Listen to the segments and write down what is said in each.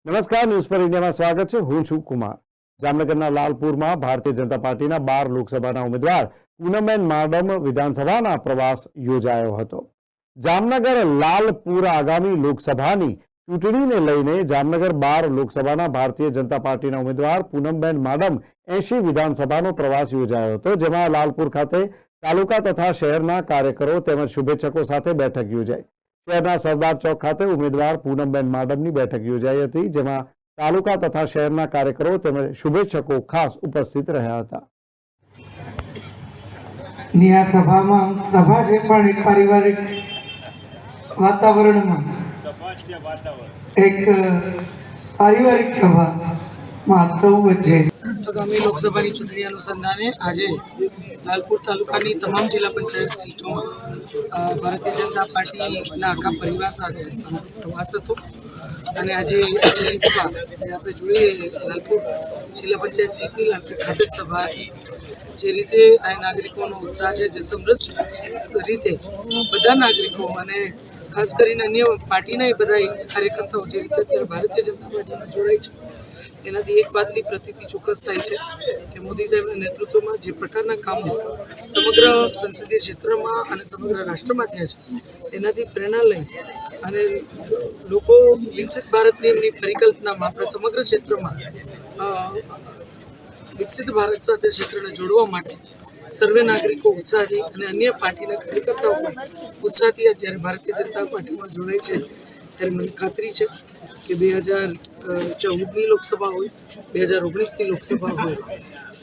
નમસ્કાર, ન્યૂઝ પર ઇન્ડિયામાં સ્વાગત છે. હું છું કુમાર. જામનગરના લાલપુરમાં ભારતીય જનતા પાર્ટીના 12 લોકસભાના ઉમેદવાર પૂનમબેન માડમ વિધાનસભાના પ્રવાસ યોજાયો હતો. જામનગર લાલપુર આગામી લોકસભાની ચૂંટણીને લઈને જામનગર 12 લોકસભાના ભારતીય જનતા પાર્ટીના ઉમેદવાર પૂનમબેન માડમ 80 વિધાનસભાનો પ્રવાસ યોજાયો હતો, જેમાં લાલપુર ખાતે તાલુકા તથા શહેરના કાર્યકરો તેમજ શુભેચ્છકો સાથે બેઠક યોજાઈ. શહેરના સરદાર ચોક ખાતે ઉમેદવાર પૂનમબેન માડમની બેઠક યોજાઈ હતી, જેમાં તાલુકા તથા શહેરના કાર્યકરો તેમજ શુભેચ્છકો ખાસ ઉપસ્થિત રહ્યા હતા. આ સભામાં સભા છે પણ એક પારિવારિક વાતાવરણમાં એક પારિવારિક સભામાં સૌ વચ્ચે આગામી લોકસભાની ચૂંટણી અનુસંધાને આજે લાલપુર તાલુકાની તમામ જિલ્લા પંચાયત સીટોમાં ભારતીય જનતા પાર્ટીના આખા પરિવાર સાથે પ્રવાસ હતો અને આજે છેલ્લી સભા આપણે જોઈએ લાલપુર જિલ્લા પંચાયત સીટની લાલપુર ખાતે જ સભા હતી. જે રીતે આ નાગરિકોનો ઉત્સાહ છે, જે સમરસ રીતે બધા નાગરિકો અને ખાસ કરીને અન્ય પાર્ટીના એ બધા કાર્યકર્તાઓ જે રીતે અત્યારે ભારતીય જનતા પાર્ટીમાં જોડાય છે, એનાથી એક વાતની પ્રતીતિ ચોક્કસ થાય છે કે મોદી સાહેબના નેતૃત્વમાં જે પ્રકારના કામો સમગ્ર સંસદીય ક્ષેત્રમાં અને સમગ્ર રાષ્ટ્રમાં થયા છે, એનાથી પ્રેરણા લઈ અને લોકો વિકસિત ભારતની એમની પરિકલ્પનામાં આપણા સમગ્ર ક્ષેત્રમાં વિકસિત ભારત સાથે ક્ષેત્રને જોડવા માટે સર્વે નાગરિકો ઉત્સાહથી અને અન્ય પાર્ટીના કાર્યકર્તાઓ પણ ઉત્સાહથી જ્યારે ભારતીય જનતા પાર્ટીમાં જોડાય છે, ત્યારે મને ખાતરી છે કે 2014ની લોકસભા હોય 2019ની લોકસભા હોય,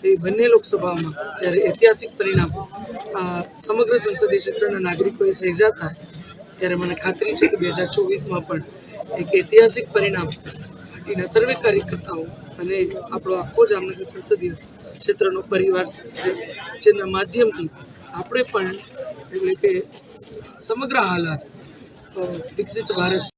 એ બંને લોકસભામાં જ્યારે ઐતિહાસિક પરિણામ સમગ્ર સંસદીય ક્ષેત્રના નાગરિકોએ સર્જાતા, ત્યારે મને ખાતરી છે કે 2024માં પણ એક ઐતિહાસિક પરિણામ પાર્ટીના સર્વે કાર્યકર્તાઓ અને આપણો આખો જામનગર સંસદીય ક્ષેત્રનો પરિવાર છે, જેના માધ્યમથી આપણે પણ એટલે કે સમગ્ર હાલત વિકસિત ભારત